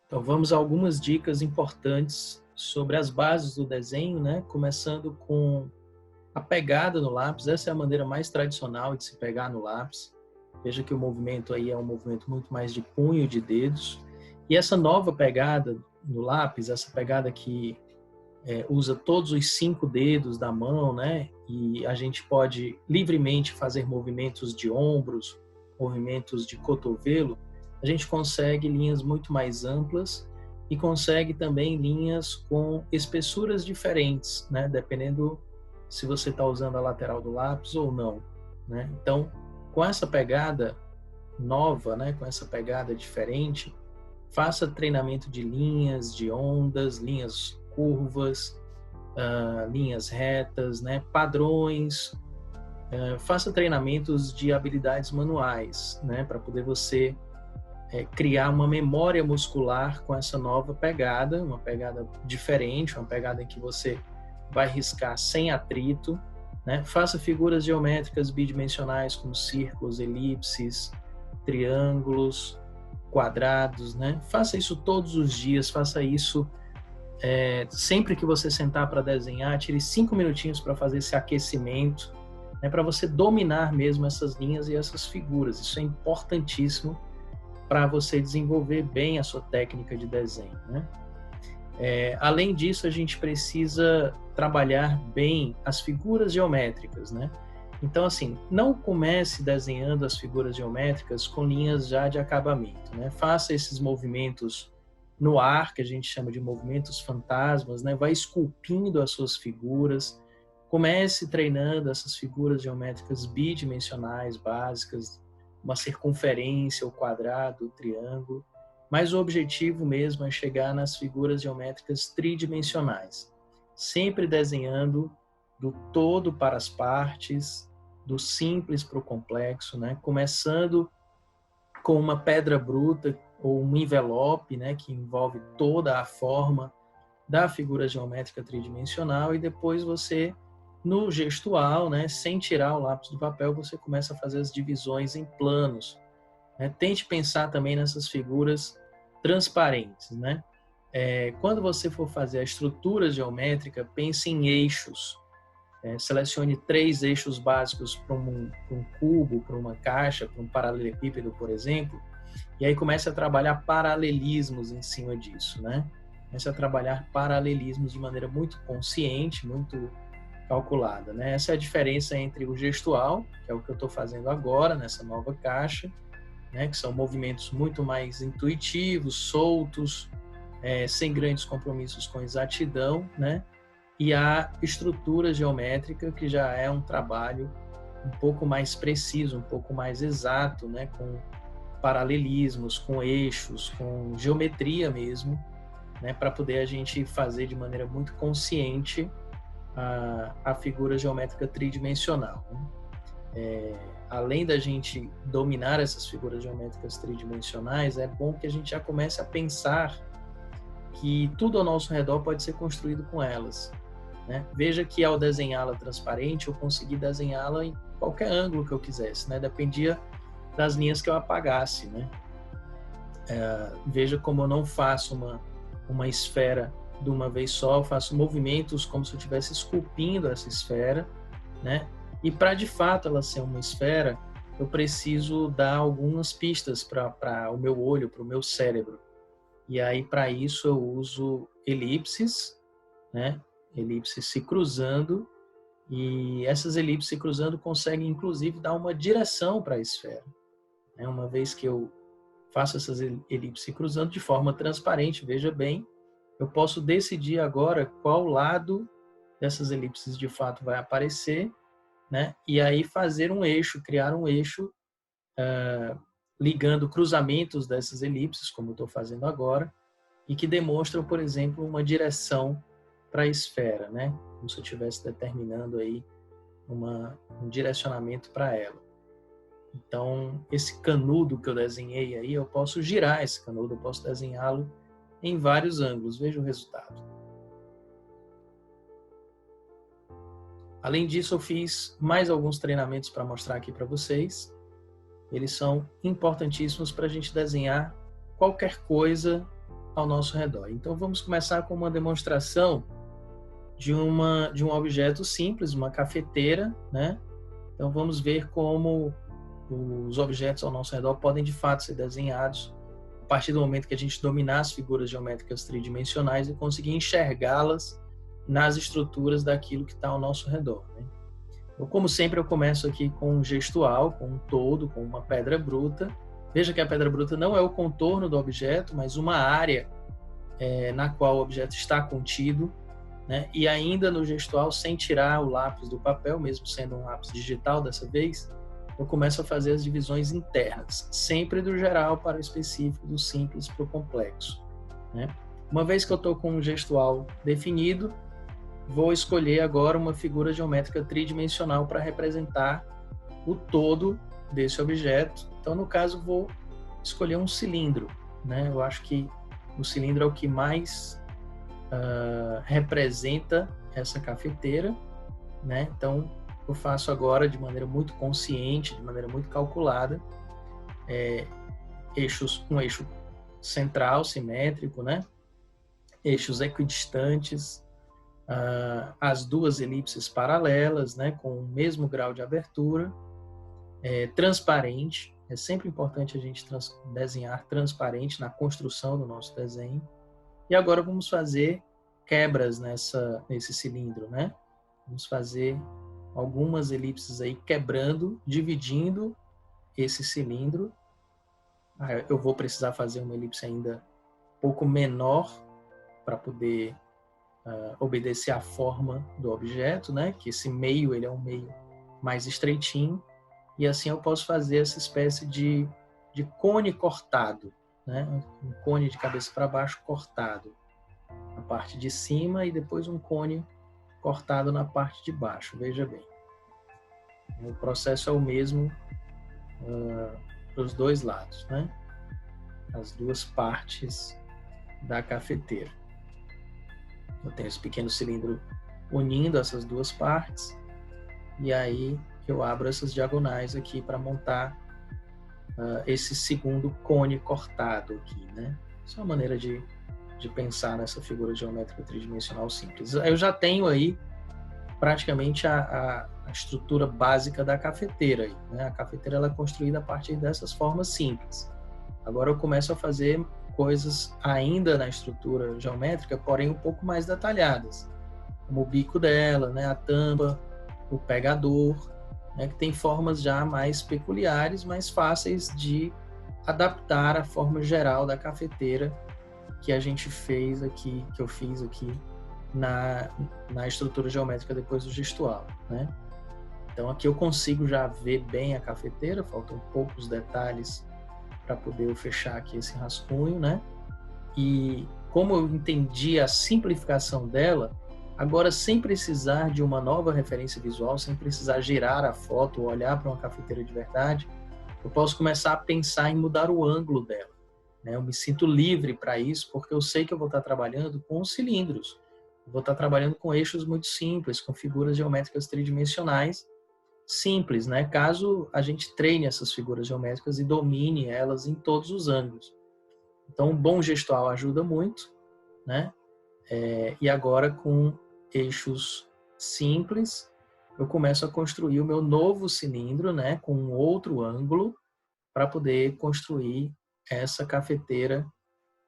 Então vamos a algumas dicas importantes sobre as bases do desenho, né? Começando com a pegada no lápis. Essa é a maneira mais tradicional de se pegar no lápis. Veja que o movimento aí é um movimento muito mais de punho de dedos. E essa nova pegada no lápis, essa pegada que usa todos os 5 dedos da mão, né? E a gente pode livremente fazer movimentos de ombros, movimentos de cotovelo. A gente consegue linhas muito mais amplas e consegue também linhas com espessuras diferentes, né? Dependendo se você está usando a lateral do lápis ou não, né? Então, com essa pegada nova, né? Com essa pegada diferente, faça treinamento de linhas, de ondas, linhas curvas, linhas retas, né? Padrões. Faça treinamentos de habilidades manuais, né? Para poder você criar uma memória muscular com essa nova pegada, uma pegada diferente, uma pegada em que você vai riscar sem atrito, né? Faça figuras geométricas bidimensionais como círculos, elipses, triângulos, quadrados, né? Faça isso todos os dias, faça isso sempre que você sentar para desenhar, tire 5 minutinhos para fazer esse aquecimento, né? Para você dominar mesmo essas linhas e essas figuras. Isso é importantíssimo para você desenvolver bem a sua técnica de desenho, né? Além disso, a gente precisa trabalhar bem as figuras geométricas, né? Então, assim, não comece desenhando as figuras geométricas com linhas já de acabamento, né? Faça esses movimentos no ar, que a gente chama de movimentos fantasmas, né? Vai esculpindo as suas figuras. Comece treinando essas figuras geométricas bidimensionais básicas, uma circunferência, o quadrado, o triângulo. Mas o objetivo mesmo é chegar nas figuras geométricas tridimensionais, sempre desenhando do todo para as partes, do simples para o complexo, né? Começando com uma pedra bruta ou um envelope, né? Que envolve toda a forma da figura geométrica tridimensional, e depois você, no gestual, né? Sem tirar o lápis do papel, você começa a fazer as divisões em planos, né? Tente pensar também nessas figuras transparentes, né? Quando você for fazer a estrutura geométrica, pense em eixos. Selecione 3 eixos básicos para um cubo, para uma caixa, para um paralelepípedo, por exemplo, e aí comece a trabalhar paralelismos em cima disso, né? Comece a trabalhar paralelismos de maneira muito consciente, muito calculada, né? Essa é a diferença entre o gestual, que é o que eu estou fazendo agora nessa nova caixa, né? Que são movimentos muito mais intuitivos, soltos, sem grandes compromissos com exatidão, né? E a estrutura geométrica, que já é um trabalho um pouco mais preciso, um pouco mais exato, né? Com paralelismos, com eixos, com geometria mesmo, né? Para poder a gente fazer de maneira muito consciente a figura geométrica tridimensional, né? Além da gente dominar essas figuras geométricas tridimensionais, é bom que a gente já comece a pensar que tudo ao nosso redor pode ser construído com elas, né? Veja que ao desenhá-la transparente, eu consegui desenhá-la em qualquer ângulo que eu quisesse, né? Dependia das linhas que eu apagasse, né? Veja como eu não faço uma esfera de uma vez só, eu faço movimentos como se eu estivesse esculpindo essa esfera, né? E para de fato ela ser uma esfera, eu preciso dar algumas pistas para o meu olho, para o meu cérebro. E aí, para isso, eu uso elipses, né? Elipses se cruzando, e essas elipses se cruzando conseguem, inclusive, dar uma direção para a esfera, né? Uma vez que eu faço essas elipses se cruzando de forma transparente, veja bem, eu posso decidir agora qual lado dessas elipses de fato vai aparecer, né? E aí fazer um eixo, criar um eixo ligando cruzamentos dessas elipses, como eu estou fazendo agora, e que demonstram, por exemplo, uma direção para a esfera, né? Como se eu estivesse determinando aí um direcionamento para ela. Então, esse canudo que eu desenhei aí, eu posso girar esse canudo, eu posso desenhá-lo em vários ângulos. Veja o resultado. Além disso, eu fiz mais alguns treinamentos para mostrar aqui para vocês. Eles são importantíssimos para a gente desenhar qualquer coisa ao nosso redor. Então vamos começar com uma demonstração de um objeto simples, uma cafeteira, né? Então vamos ver como os objetos ao nosso redor podem de fato ser desenhados a partir do momento que a gente dominar as figuras geométricas tridimensionais e conseguir enxergá-las nas estruturas daquilo que está ao nosso redor, né? Então, como sempre, eu começo aqui com um gestual, com um todo, com uma pedra bruta. Veja que a pedra bruta não é o contorno do objeto, mas uma área na qual o objeto está contido, né? E ainda no gestual, sem tirar o lápis do papel, mesmo sendo um lápis digital dessa vez, eu começo a fazer as divisões internas, sempre do geral para o específico, do simples para o complexo, né? Uma vez que eu estou com um gestual definido, vou escolher agora uma figura geométrica tridimensional para representar o todo desse objeto. Então, no caso, vou escolher um cilindro, né? Eu acho que o cilindro é o que mais representa essa cafeteira, né? Então, eu faço agora de maneira muito consciente, de maneira muito calculada, um eixo central, simétrico, né? Eixos equidistantes, as duas elipses paralelas, né, com o mesmo grau de abertura, transparente. É sempre importante a gente desenhar transparente na construção do nosso desenho. E agora vamos fazer quebras nesse cilindro, né? Vamos fazer algumas elipses aí quebrando, dividindo esse cilindro. Eu vou precisar fazer uma elipse ainda um pouco menor para poder obedecer à forma do objeto, né? Que esse meio ele é um meio mais estreitinho, e assim eu posso fazer essa espécie de cone cortado, né? Um cone de cabeça para baixo cortado na parte de cima e depois um cone cortado na parte de baixo. Veja bem, o processo é o mesmo para os dois lados, né? As duas partes da cafeteira. Eu tenho esse pequeno cilindro unindo essas duas partes, e aí eu abro essas diagonais aqui para montar esse segundo cone cortado aqui, né? Isso é uma maneira de pensar nessa figura geométrica tridimensional simples. Eu já tenho aí praticamente a estrutura básica da cafeteira aí, né? A cafeteira ela é construída a partir dessas formas simples. Agora eu começo a fazer coisas ainda na estrutura geométrica, porém um pouco mais detalhadas, como o bico dela, né, a tampa, o pegador, né, que tem formas já mais peculiares, mais fáceis de adaptar à forma geral da cafeteira que a gente fez aqui, que eu fiz aqui na estrutura geométrica depois do gestual, né? Então aqui eu consigo já ver bem a cafeteira, faltam poucos detalhes para poder eu fechar aqui esse rascunho, né? E como eu entendi a simplificação dela, agora sem precisar de uma nova referência visual, sem precisar girar a foto ou olhar para uma cafeteira de verdade, eu posso começar a pensar em mudar o ângulo dela, né? Eu me sinto livre para isso, porque eu sei que eu vou estar trabalhando com cilindros, eu vou estar trabalhando com eixos muito simples, com figuras geométricas tridimensionais simples, né? Caso a gente treine essas figuras geométricas e domine elas em todos os ângulos. Então, um bom gestual ajuda muito, né? E agora, com eixos simples, eu começo a construir o meu novo cilindro, né? Com um outro ângulo, para poder construir essa cafeteira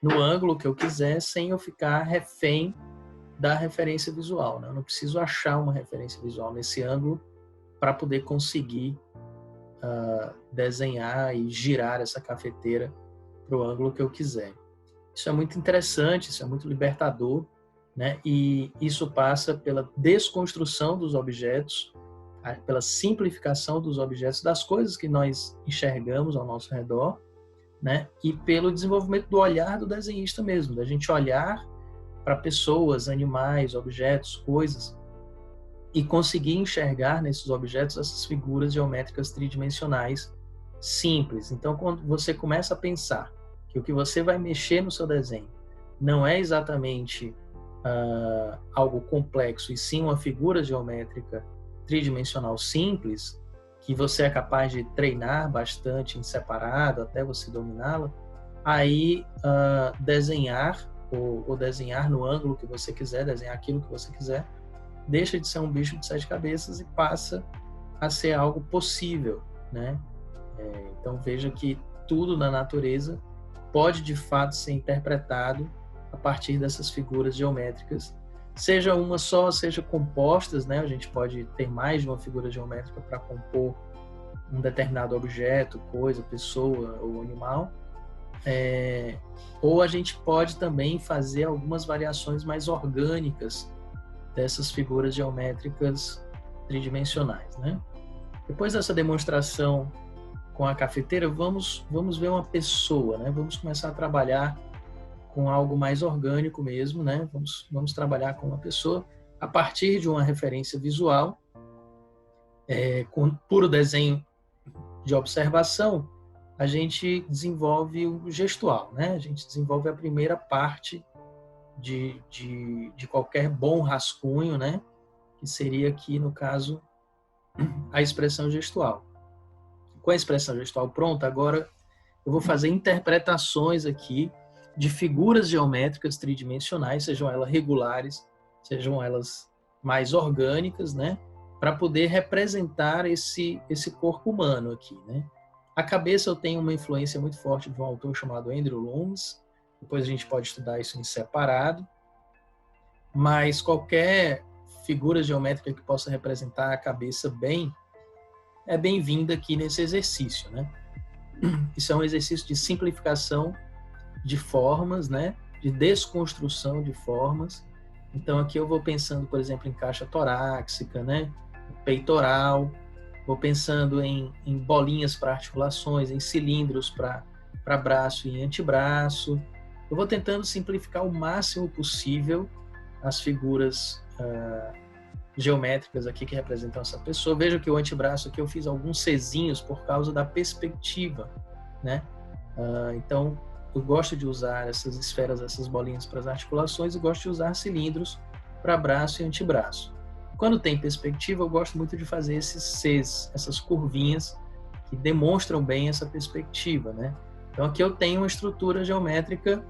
no ângulo que eu quiser, sem eu ficar refém da referência visual, né? Eu não preciso achar uma referência visual nesse ângulo para poder conseguir desenhar e girar essa cafeteira para o ângulo que eu quiser. Isso é muito interessante, isso é muito libertador, né? E isso passa pela desconstrução dos objetos, pela simplificação dos objetos, das coisas que nós enxergamos ao nosso redor, né? E pelo desenvolvimento do olhar do desenhista mesmo, da gente olhar para pessoas, animais, objetos, coisas, e conseguir enxergar nesses objetos essas figuras geométricas tridimensionais simples. Então, quando você começa a pensar que o que você vai mexer no seu desenho não é exatamente algo complexo, e sim uma figura geométrica tridimensional simples, que você é capaz de treinar bastante em separado até você dominá-la, aí desenhar, ou desenhar no ângulo que você quiser, desenhar aquilo que você quiser, deixa de ser um bicho de 7 cabeças e passa a ser algo possível, né? Então veja que tudo na natureza pode de fato ser interpretado a partir dessas figuras geométricas, seja uma só, seja compostas, né? A gente pode ter mais de uma figura geométrica para compor um determinado objeto, coisa, pessoa ou animal, ou a gente pode também fazer algumas variações mais orgânicas dessas figuras geométricas tridimensionais, né? Depois dessa demonstração com a cafeteira, vamos ver uma pessoa, né? Vamos começar a trabalhar com algo mais orgânico mesmo, né? Vamos trabalhar com uma pessoa a partir de uma referência visual, com puro desenho de observação. A gente desenvolve o gestual, né? A gente desenvolve a primeira parte de qualquer bom rascunho, né? Que seria aqui, no caso, a expressão gestual. Com a expressão gestual pronta, agora eu vou fazer interpretações aqui de figuras geométricas tridimensionais, sejam elas regulares, sejam elas mais orgânicas, né? Para poder representar esse corpo humano aqui, né? A cabeça eu tenho uma influência muito forte de um autor chamado Andrew Loomis, depois a gente pode estudar isso em separado, mas qualquer figura geométrica que possa representar a cabeça bem, é bem-vinda aqui nesse exercício, né? Isso é um exercício de simplificação de formas, né? De desconstrução de formas. Então aqui eu vou pensando, por exemplo, em caixa torácica, né? Peitoral, vou pensando em bolinhas para articulações, em cilindros para braço e antebraço. Eu vou tentando simplificar o máximo possível as figuras geométricas aqui que representam essa pessoa. Veja que o antebraço aqui eu fiz alguns cezinhos por causa da perspectiva, né? Então eu gosto de usar essas esferas, essas bolinhas para as articulações, e gosto de usar cilindros para braço e antebraço. Quando tem perspectiva, eu gosto muito de fazer esses Cs, essas curvinhas que demonstram bem essa perspectiva, né? Então aqui eu tenho uma estrutura geométrica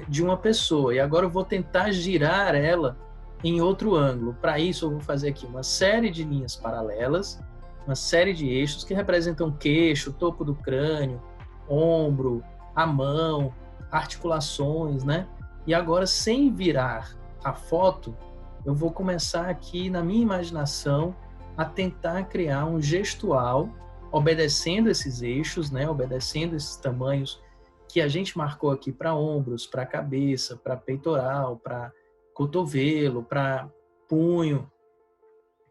de uma pessoa, e agora eu vou tentar girar ela em outro ângulo. Para isso eu vou fazer aqui uma série de linhas paralelas, uma série de eixos que representam queixo, topo do crânio, ombro, a mão, articulações, né? E agora, sem virar a foto, eu vou começar aqui na minha imaginação a tentar criar um gestual obedecendo esses eixos, né? Obedecendo esses tamanhos que a gente marcou aqui para ombros, para cabeça, para peitoral, para cotovelo, para punho,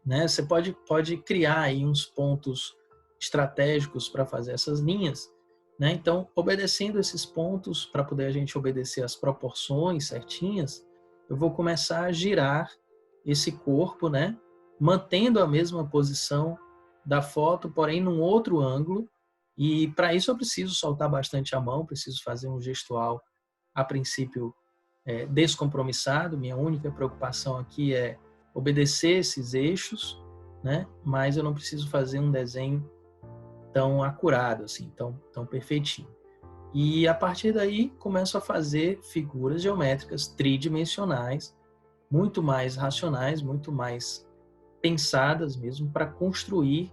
né? Você pode criar aí uns pontos estratégicos para fazer essas linhas, né? Então, obedecendo esses pontos, para poder a gente obedecer as proporções certinhas, eu vou começar a girar esse corpo, né? Mantendo a mesma posição da foto, porém num outro ângulo. E para isso eu preciso soltar bastante a mão, preciso fazer um gestual, a princípio, descompromissado. Minha única preocupação aqui é obedecer esses eixos, né? Mas eu não preciso fazer um desenho tão acurado, assim, tão perfeitinho. E a partir daí começo a fazer figuras geométricas tridimensionais, muito mais racionais, muito mais pensadas mesmo para construir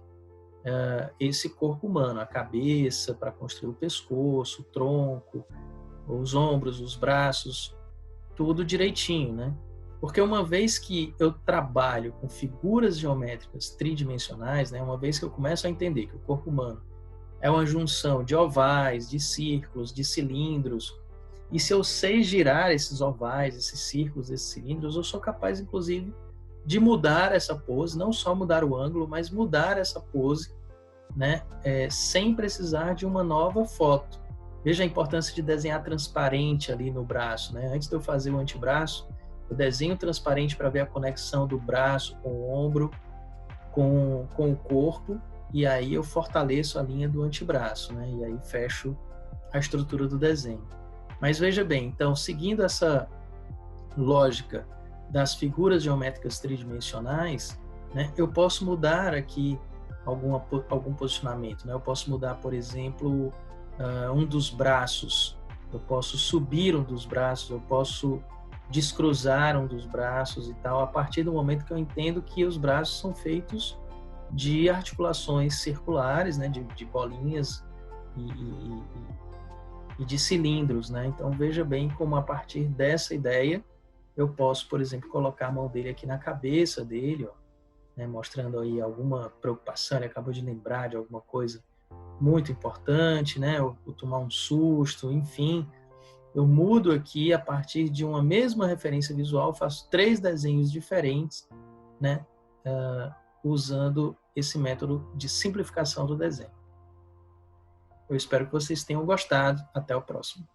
esse corpo humano, a cabeça, para construir o pescoço, o tronco, os ombros, os braços, tudo direitinho, né? Porque uma vez que eu trabalho com figuras geométricas tridimensionais, né, uma vez que eu começo a entender que o corpo humano é uma junção de ovais, de círculos, de cilindros, e se eu sei girar esses ovais, esses círculos, esses cilindros, eu sou capaz, inclusive, de mudar essa pose, não só mudar o ângulo, mas mudar essa pose, né, sem precisar de uma nova foto. Veja a importância de desenhar transparente ali no braço, né? Antes de eu fazer o antebraço, eu desenho transparente para ver a conexão do braço com o ombro, com o corpo, e aí eu fortaleço a linha do antebraço, né? E aí fecho a estrutura do desenho. Mas veja bem, então, seguindo essa lógica das figuras geométricas tridimensionais, né, eu posso mudar aqui algum posicionamento, né? Eu posso mudar, por exemplo, um dos braços eu posso subir um dos braços, eu posso descruzar um dos braços e tal, a partir do momento que eu entendo que os braços são feitos de articulações circulares, né, de bolinhas e de cilindros, né? Então veja bem como a partir dessa ideia eu posso, por exemplo, colocar a mão dele aqui na cabeça dele, ó, né, mostrando aí alguma preocupação, ele acabou de lembrar de alguma coisa muito importante, né, ou tomar um susto, enfim. Eu mudo aqui a partir de uma mesma referência visual, faço 3 desenhos diferentes, né, usando esse método de simplificação do desenho. Eu espero que vocês tenham gostado. Até o próximo.